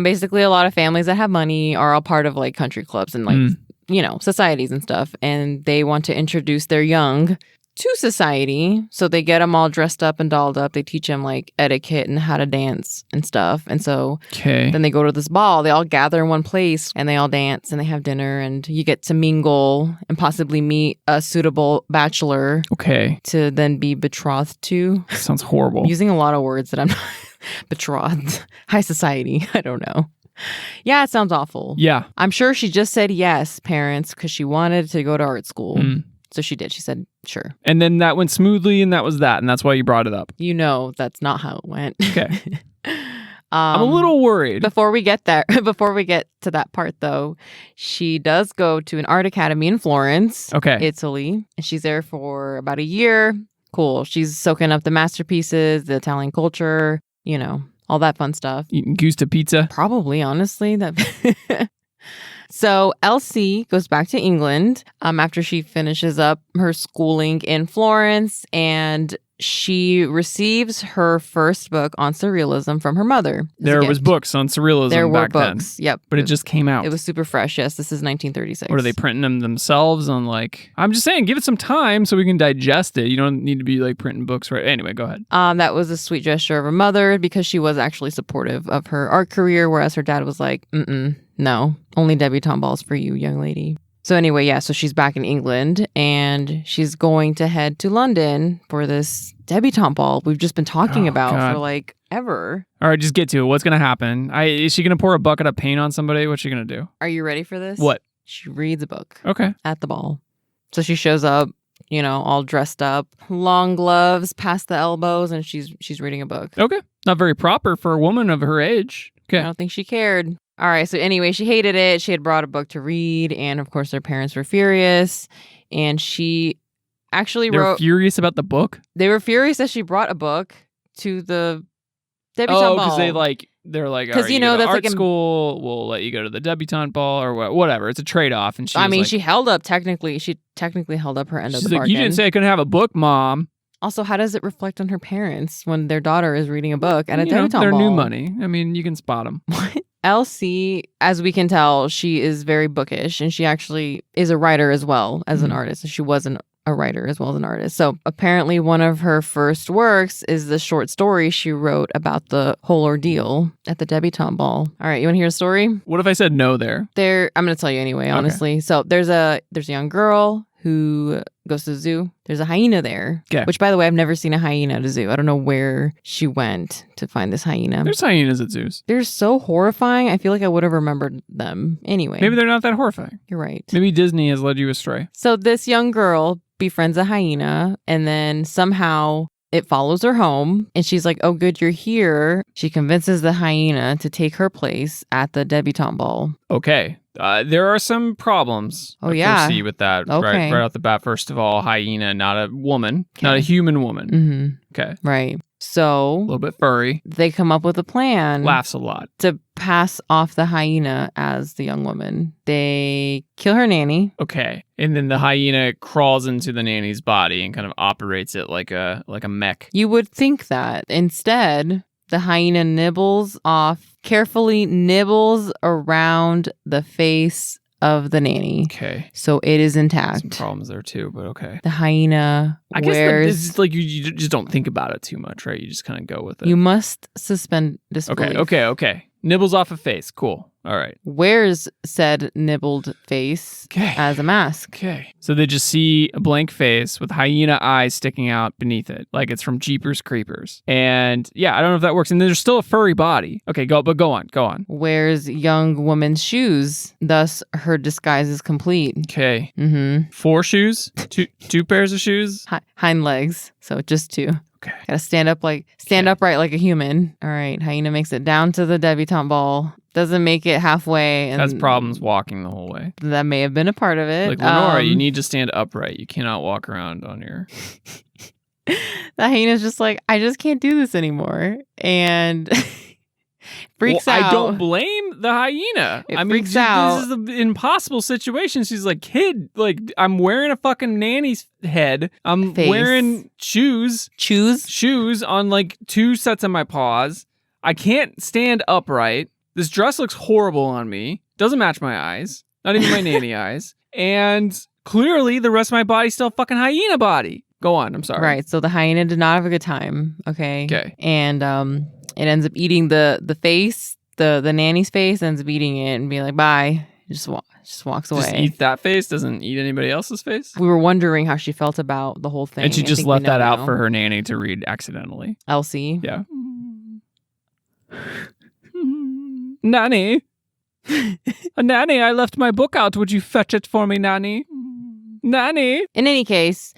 basically a lot of families that have money are all part of like country clubs and like you know societies and stuff, and they want to introduce their young to society. So they get them all dressed up and dolled up. They teach them like etiquette and how to dance and stuff. And so okay, then they go to this ball. They all gather in one place and they all dance and they have dinner and you get to mingle and possibly meet a suitable bachelor okay, to then be betrothed to. sounds horrible. Using a lot of words that I'm not betrothed. High society. I don't know. Yeah, it sounds awful. Yeah, I'm sure she just said yes, parents, because she wanted to go to art school. So she did. She said, sure. and then that went smoothly, and that was that, and that's why you brought it up. You know, that's not how it went. Okay, I'm a little worried. Before we get there, before we get to that part, though, she does go to an art academy in Florence, Okay, Italy, and she's there for about a year. Cool. She's soaking up the masterpieces, the Italian culture, you know, all that fun stuff. eating Gusta pizza. Probably, honestly, that. So Elsie goes back to England after she finishes up her schooling in Florence, and she receives her first book on surrealism from her mother. There was books on surrealism there were back books. then. Yep. But it just came out. It was super fresh. Yes, this is 1936. What, are they printing them themselves on like... I'm just saying, give it some time so we can digest it. You don't need to be like printing books right... Anyway, go ahead. That was a sweet gesture of her mother because she was actually supportive of her art career, whereas her dad was like, no, only debutante balls for you, young lady. So anyway, yeah, so she's back in England and she's going to head to London for this debutante ball we've just been talking about God. for like ever. All right, just get to it. What's going to happen? Is she going to pour a bucket of paint on somebody? What's she going to do? Are you ready for this? What? She reads a book. Okay. At the ball. So she shows up, all dressed up, long gloves past the elbows, and she's reading a book. Okay. Not very proper for a woman of her age. Okay. I don't think she cared. All right. So anyway, she hated it. She had brought a book to read, and of course, her parents were furious. And she actually They were furious about the book? They were furious that she brought a book to the debutante ball. Oh, because they're like, all right, you go to art school, we'll let you go to the debutante ball or whatever. It's a trade-off. And she held up technically held up her end of the bargain. You didn't say I couldn't have a book, Mom. Also, how does it reflect on her parents when their daughter is reading a book at a debutante ball? They're new money. I mean, you can spot them. Elsie, as we can tell, she is very bookish, and she actually is a writer as well as an artist. She was a writer as well as an artist. So apparently one of her first works is the short story she wrote about the whole ordeal at the debutante ball. All right, you want to hear a story? What if I said no there? I'm going to tell you anyway, honestly. Okay. So there's a young girl who goes to the zoo. There's a hyena there. Okay. Which, by the way, I've never seen a hyena at a zoo. I don't know where she went to find this hyena. There's hyenas at zoos. They're so horrifying. I feel like I would have remembered them anyway. Maybe they're not that horrifying. You're right. Maybe Disney has led you astray. So this young girl befriends a hyena, and then somehow it follows her home, and she's like, oh, good, you're here. She convinces the hyena to take her place at the debutante ball. Okay. There are some problems I foresee with that right off the bat. First of all, hyena, not a woman, not a human woman. Mm-hmm. Okay. Right. So a little bit furry. They come up with a plan. Laughs a lot. To pass off the hyena as the young woman. They kill her nanny. Okay. And then the hyena crawls into the nanny's body and kind of operates it like a mech. You would think that. Instead, the hyena carefully nibbles around the face of the nanny. Okay. So it is intact. Some problems there too, but okay. The hyena I guess this is like you just don't think about it too much, right? You just kind of go with it. You must suspend disbelief. Okay. Nibbles off a face. Cool. All right. Wears said nibbled face as a mask. Okay. So they just see a blank face with hyena eyes sticking out beneath it, like it's from Jeepers Creepers. And yeah, I don't know if that works. And there's still a furry body. Okay, go on. Wears young woman's shoes. Thus, her disguise is complete. Okay. Mm-hmm. 4 shoes? Two pairs of shoes? Hind legs. So just 2. Okay. Gotta stand upright like a human. All right. Hyena makes it down to the debutante ball. Doesn't make it halfway. And has problems walking the whole way. That may have been a part of it. Like, Leonora, you need to stand upright. You cannot walk around on your... The hyena's just like, I just can't do this anymore. And... freaks out. I don't blame the hyena. Freaks out. This is an impossible situation. She's like, kid, like, I'm wearing a fucking nanny's head. I'm wearing shoes on like 2 sets of my paws. I can't stand upright. This dress looks horrible on me. Doesn't match my eyes. Not even my nanny eyes. And clearly the rest of my body's still fucking hyena body. Go on. I'm sorry. Right. So the hyena did not have a good time. Okay. Okay. And it ends up eating the face, the nanny's face, ends up eating it and being like, bye. Just walks away. Just eat that face? Doesn't eat anybody else's face? We were wondering how she felt about the whole thing. And she just left that out for her nanny to read accidentally. Elsie. Yeah. Nanny. Nanny, I left my book out. Would you fetch it for me, Nanny? Nanny. In any case,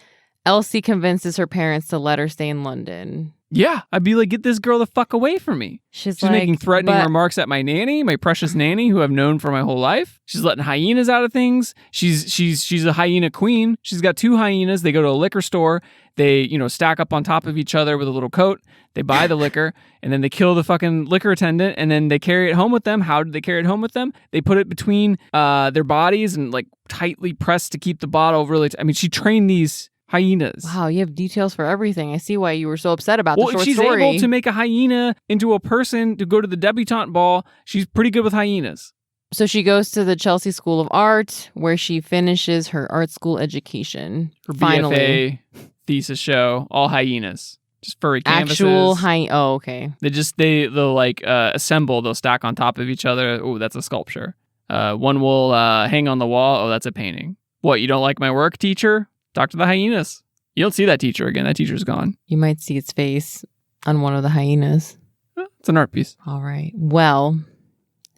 Elsie convinces her parents to let her stay in London. Yeah, I'd be like, get this girl the fuck away from me. She's like, making threatening remarks at my nanny, my precious nanny, who I've known for my whole life. She's letting hyenas out of things. She's a hyena queen. She's got 2 hyenas. They go to a liquor store. They, stack up on top of each other with a little coat. They buy the liquor, and then they kill the fucking liquor attendant, and then they carry it home with them. How did they carry it home with them? They put it between their bodies and like tightly pressed to keep the bottle really. She trained these hyenas. Wow, you have details for everything. I see why you were so upset about Well, the if short she's story. able to make a hyena into a person to go to the debutante ball, she's pretty good with hyenas. So she goes to the Chelsea School of Art, where she finishes her art school education. Her Finally. BFA thesis show, all hyenas. Just furry canvases. Actual Oh, okay. They'll assemble, they'll stack on top of each other. Oh, that's a sculpture. One will hang on the wall. Oh, that's a painting. What, you don't like my work, teacher? Talk to the hyenas. You don't see that teacher again. That teacher's gone. You might see its face on one of the hyenas. It's an art piece. All right. Well,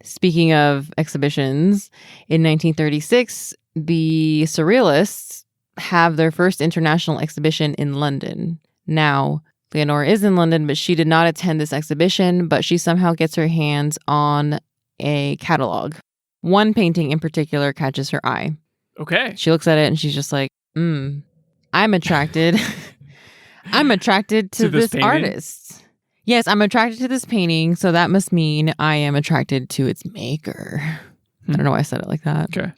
speaking of exhibitions, in 1936, the Surrealists have their first international exhibition in London. Now, Leonora is in London, but she did not attend this exhibition, but she somehow gets her hands on a catalog. One painting in particular catches her eye. Okay. She looks at it and she's just like, I'm attracted. I'm attracted to this painting? artist. Yes, I'm attracted to this painting, so that must mean I am attracted to its maker. I don't know why I said it like that. Okay.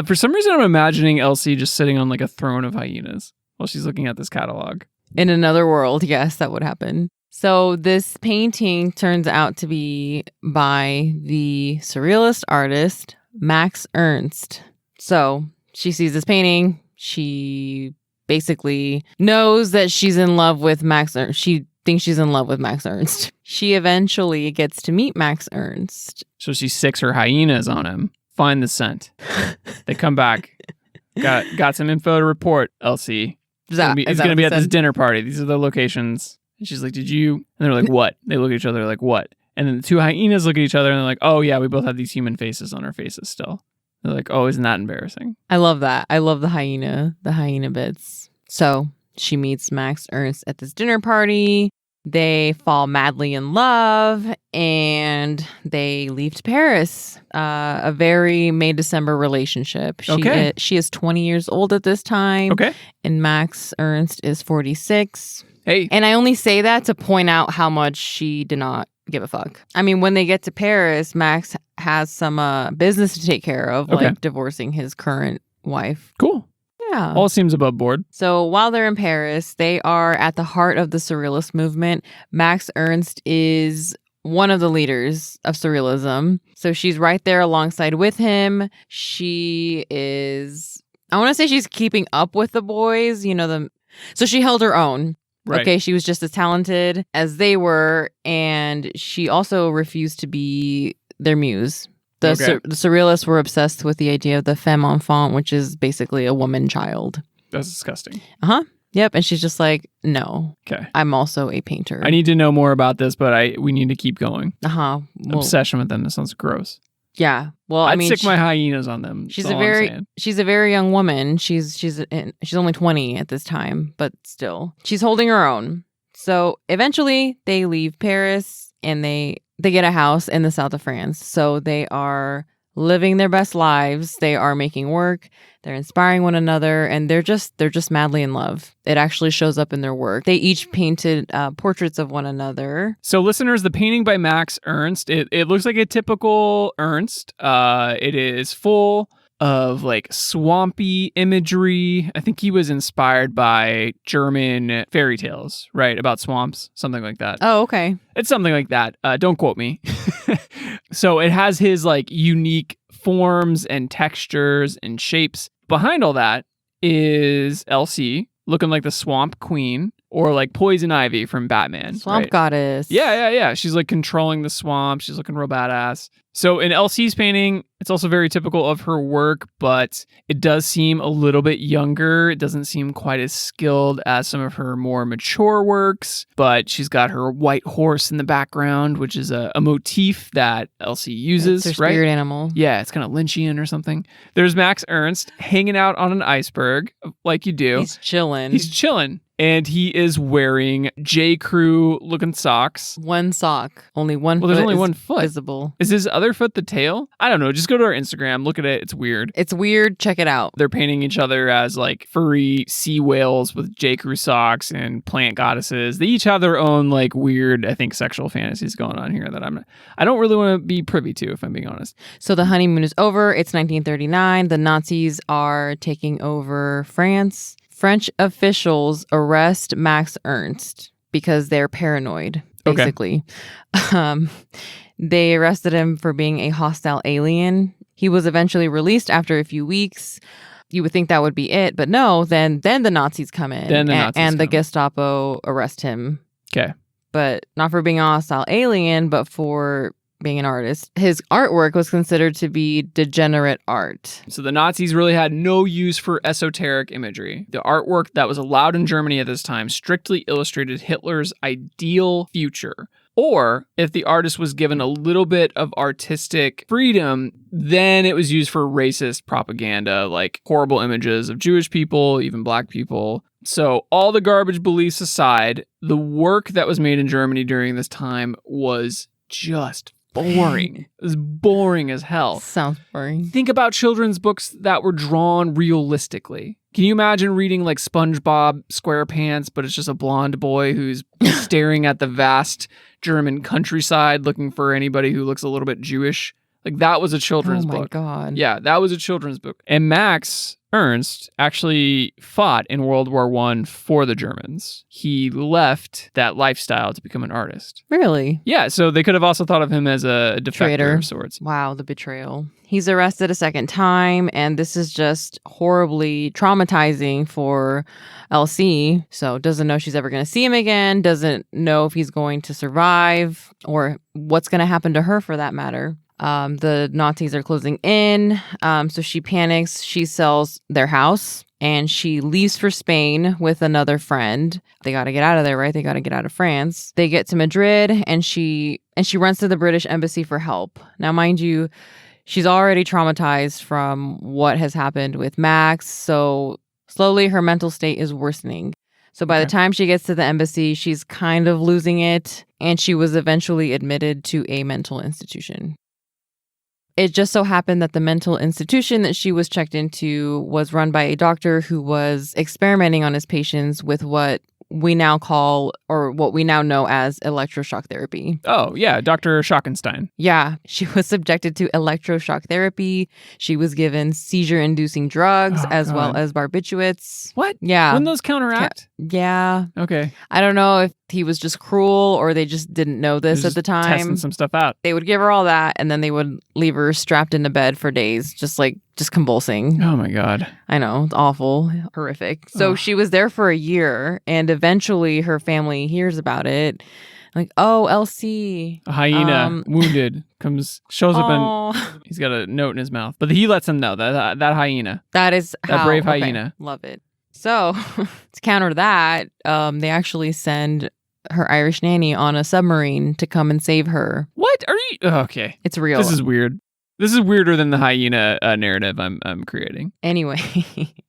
For some reason, I'm imagining Elsie just sitting on like a throne of hyenas while she's looking at this catalog. In another world, yes, that would happen. So this painting turns out to be by the surrealist artist, Max Ernst. So she sees this painting. She basically knows that she's in love with Max Ernst. She thinks she's in love with Max Ernst. She eventually gets to meet Max Ernst. So she sicks her hyenas on him. Find the scent. They come back. Got some info to report, Elsie. He's going to be at this dinner party. These are the locations. And she's like, did you? And they're like, what? They look at each other like, what? And then the two hyenas look at each other and they're like, oh, yeah, we both have these human faces on our faces still. They're like, oh, isn't that embarrassing? I love that. I love the hyena bits. So she meets Max Ernst at this dinner party. They fall madly in love and they leave to Paris. A very May-December relationship. She is 20 years old at this time. Okay. And Max Ernst is 46. Hey. And I only say that to point out how much she did not give a fuck. I mean, when they get to Paris, Max has some business to take care of, like divorcing his current wife. Cool. Yeah. All seems above board. So while they're in Paris, they are at the heart of the Surrealist movement. Max Ernst is one of the leaders of Surrealism. So she's right there alongside with him. She is, I want to say she's keeping up with the boys, so she held her own. Right. Okay, she was just as talented as they were, and she also refused to be their muse. The Surrealists were obsessed with the idea of the femme enfant, which is basically a woman child. That's disgusting. Uh-huh. Yep. And she's just like, no. Okay. I'm also a painter. I need to know more about this, but we need to keep going. Uh-huh. Well, Obsession with them. This sounds gross. Yeah. Well, I'd stick my hyenas on them. She's a very young woman. She's only 20 at this time, but still, she's holding her own. So eventually, they leave Paris and they get a house in the south of France. So they are living their best lives. They are making work. They're inspiring one another, and they're just madly in love. It actually shows up in their work. They each painted portraits of one another. So listeners, the painting by Max Ernst, it looks like a typical Ernst. It is full of like swampy imagery. I think he was inspired by German fairy tales, right? About swamps, something like that. Oh, okay. It's something like that. Don't quote me. So it has his like unique forms and textures and shapes. Behind all that is Elsie looking like the Swamp Queen or like Poison Ivy from Batman. Swamp Goddess. Yeah. She's like controlling the swamp. She's looking real badass. So in Elsie's painting, it's also very typical of her work, but it does seem a little bit younger. It doesn't seem quite as skilled as some of her more mature works, but she's got her white horse in the background, which is a motif that Elsie uses, it's her right? spirit animal. Yeah, it's kind of Lynchian or something. There's Max Ernst hanging out on an iceberg, like you do. He's chilling. And he is wearing J. Crew looking socks. One sock. Only one foot. Well, there's only one foot visible. Is his other foot the tail? I don't know. Just go to our Instagram. Look at it. It's weird. It's weird. Check it out. They're painting each other as like furry sea whales with J. Crew socks and plant goddesses. They each have their own like weird, I think, sexual fantasies going on here that I don't really want to be privy to, if I'm being honest. So the honeymoon is over. It's 1939. The Nazis are taking over France. French officials arrest Max Ernst because they're paranoid, basically. Okay. They arrested him for being a hostile alien. He was eventually released after a few weeks. You would think that would be it, but no, then the Nazis come in. The Gestapo arrest him. Okay. But not for being a hostile alien, but for being an artist. His artwork was considered to be degenerate art. So the Nazis really had no use for esoteric imagery. The artwork that was allowed in Germany at this time strictly illustrated Hitler's ideal future. Or if the artist was given a little bit of artistic freedom, then it was used for racist propaganda, like horrible images of Jewish people, even black people. So all the garbage beliefs aside, the work that was made in Germany during this time was just boring. It was boring as hell. Sounds boring. Think about children's books that were drawn realistically. Can you imagine reading like SpongeBob SquarePants, but it's just a blonde boy who's staring at the vast German countryside looking for anybody who looks a little bit Jewish? Like that was a children's book. Oh my God. Yeah, that was a children's book. And Max Ernst actually fought in World War I for the Germans. He left that lifestyle to become an artist. Really? Yeah, so they could have also thought of him as a defector Traitor. Of sorts. Wow, the betrayal. He's arrested a second time, and this is just horribly traumatizing for LC. So doesn't know she's ever going to see him again, doesn't know if he's going to survive, or what's going to happen to her for that matter. The Nazis are closing in, so she panics. She sells their house and she leaves for Spain with another friend. They got to get out of there, right? They got to get out of France. They get to Madrid and she runs to the British embassy for help. Now, mind you, she's already traumatized from what has happened with Max, so slowly her mental state is worsening. So by the time she gets to the embassy, she's kind of losing it, and she was eventually admitted to a mental institution. It just so happened that the mental institution that she was checked into was run by a doctor who was experimenting on his patients with what we now call, or what we now know as, electroshock therapy. Oh, yeah, Dr. Schockenstein. Yeah, she was subjected to electroshock therapy. She was given seizure-inducing drugs as well as barbiturates. What? Yeah. Wouldn't those counteract? Yeah. Okay. I don't know if he was just cruel or they just didn't know this at the time. Testing some stuff out. They would give her all that, and then they would leave her strapped into bed for days, just convulsing. Oh my God. I know, it's awful, horrific. So she was there for a year, and eventually her family hears about it. Like, oh, LC. A hyena, wounded, shows up and he's got a note in his mouth. But he lets them know, that hyena. That is that brave hyena. Love it. So to counter that, they actually send her Irish nanny on a submarine to come and save her. What? Are you? Oh, okay. It's real. This is weird. This is weirder than the hyena narrative I'm creating. Anyway.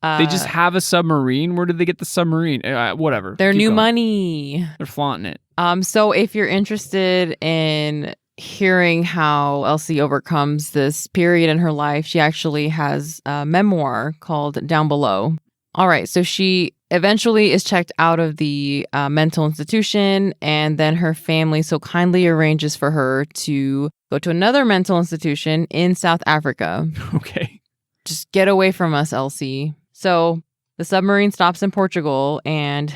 They just have a submarine? Where did they get the submarine? Whatever. Their new money. They're flaunting it. So if you're interested in hearing how Elsie overcomes this period in her life, she actually has a memoir called Down Below. All right, so she eventually is checked out of the mental institution, and then her family so kindly arranges for her to go to another mental institution in South Africa. Okay. Just get away from us, Elsie. So the submarine stops in Portugal, and,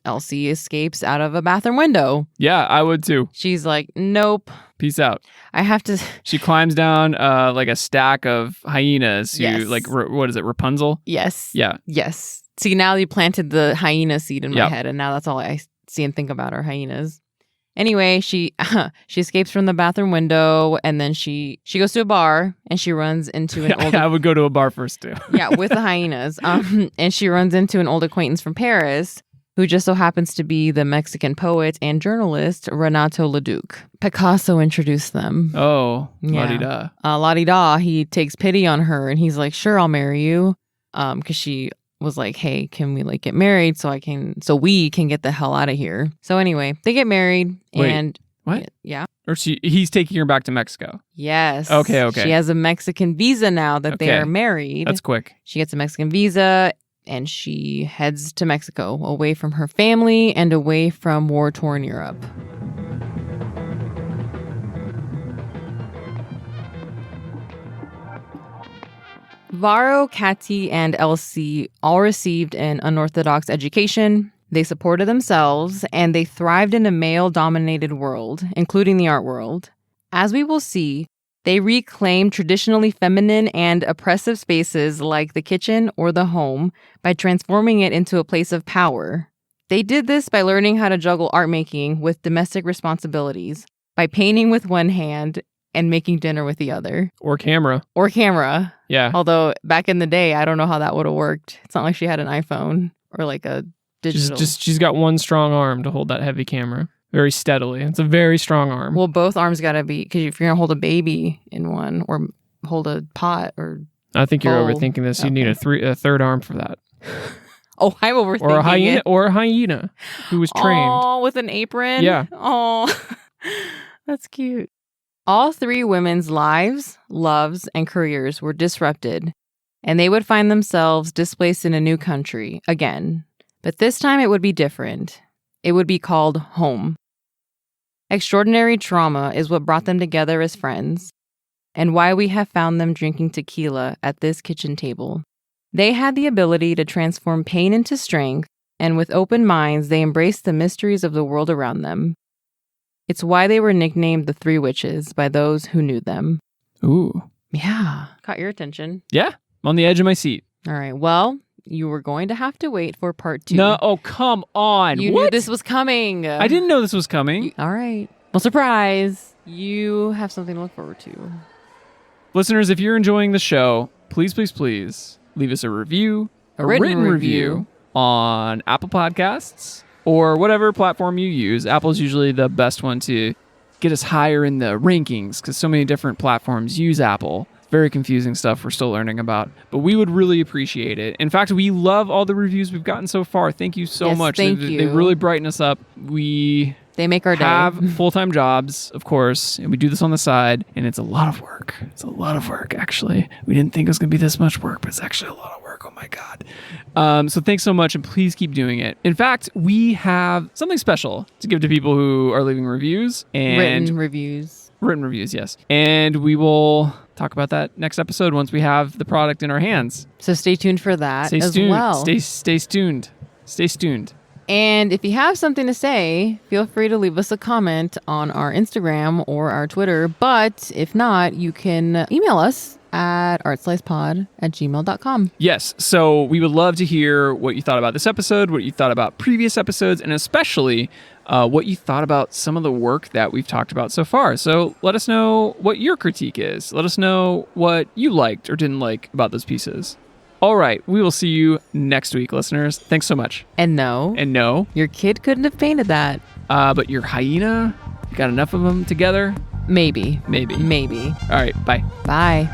Elsie escapes out of a bathroom window. Yeah, I would too. She's like, nope. Peace out. I have to... She climbs down like a stack of hyenas. Yes. What is it, Rapunzel? Yes. Yeah. Yes. See, now you planted the hyena seed in my head, and now that's all I see and think about are hyenas. Anyway, she escapes from the bathroom window, and then she goes to a bar, and she runs into an old... I would go to a bar first, too. Yeah, with the hyenas. And she runs into an old acquaintance from Paris, who just so happens to be the Mexican poet and journalist Renato Leduc. Picasso introduced them. Oh, yeah. la-di-da. La-di-da. He takes pity on her, and he's like, sure, I'll marry you. Because she was like, hey, can we get married so we can get the hell out of here? So anyway, they get married. Wait, and what? Yeah. Or he's taking her back to Mexico. Yes. Okay. She has a Mexican visa now that they are married. That's quick. She gets a Mexican visa, and she heads to Mexico, away from her family and away from war-torn Europe. Varo, Kati, and Elsie all received an unorthodox education. They supported themselves, and they thrived in a male-dominated world, including the art world. As we will see, they reclaimed traditionally feminine and oppressive spaces like the kitchen or the home by transforming it into a place of power. They did this by learning how to juggle art making with domestic responsibilities, by painting with one hand and making dinner with the other. Or camera. Yeah. Although back in the day, I don't know how that would have worked. It's not like she had an iPhone or like a digital. She's got one strong arm to hold that heavy camera very steadily. It's a very strong arm. Well, both arms got to be, because if you're going to hold a baby in one or hold a pot or I think you're bowl. overthinking this. You need a third arm for that. Oh, I'm overthinking it. Or a hyena who was trained. Oh, with an apron? Yeah. Oh, that's cute. All three women's lives, loves, and careers were disrupted, and they would find themselves displaced in a new country again. But this time it would be different. It would be called home. Extraordinary trauma is what brought them together as friends, and why we have found them drinking tequila at this kitchen table. They had the ability to transform pain into strength, and with open minds, they embraced the mysteries of the world around them. It's why they were nicknamed the Three Witches by those who knew them. Ooh. Yeah. Caught your attention. Yeah. I'm on the edge of my seat. All right. Well, you were going to have to wait for part 2. No. Oh, come on. You what? knew this was coming. I didn't know this was coming. All right. Well, surprise. You have something to look forward to. Listeners, if you're enjoying the show, please, please, please leave us a review, A written review on Apple Podcasts or whatever platform you use. Apple's usually the best one to get us higher in the rankings because so many different platforms use Apple. Very confusing stuff we're still learning about, but we would really appreciate it. In fact, we love all the reviews we've gotten so far. Thank you so much. Thank you. They really brighten us up. They make our day. Have full-time jobs, of course, and we do this on the side, and it's a lot of work. It's a lot of work, actually. We didn't think it was going to be this much work, but it's actually a lot of work. Oh, my God. So thanks so much, and please keep doing it. In fact, we have something special to give to people who are leaving reviews. And Written reviews, yes. And we will talk about that next episode once we have the product in our hands. So stay tuned for that as tuned. well. Stay tuned. Stay tuned. And if you have something to say, feel free to leave us a comment on our Instagram or our Twitter. But if not, you can email us at artslicepod@gmail.com. Yes. So we would love to hear what you thought about this episode, what you thought about previous episodes, and especially what you thought about some of the work that we've talked about so far. So let us know what your critique is. Let us know what you liked or didn't like about those pieces. All right. We will see you next week, listeners. Thanks so much. And no, your kid couldn't have painted that. But your hyena, you got enough of them together? Maybe. Maybe. All right. Bye. Bye.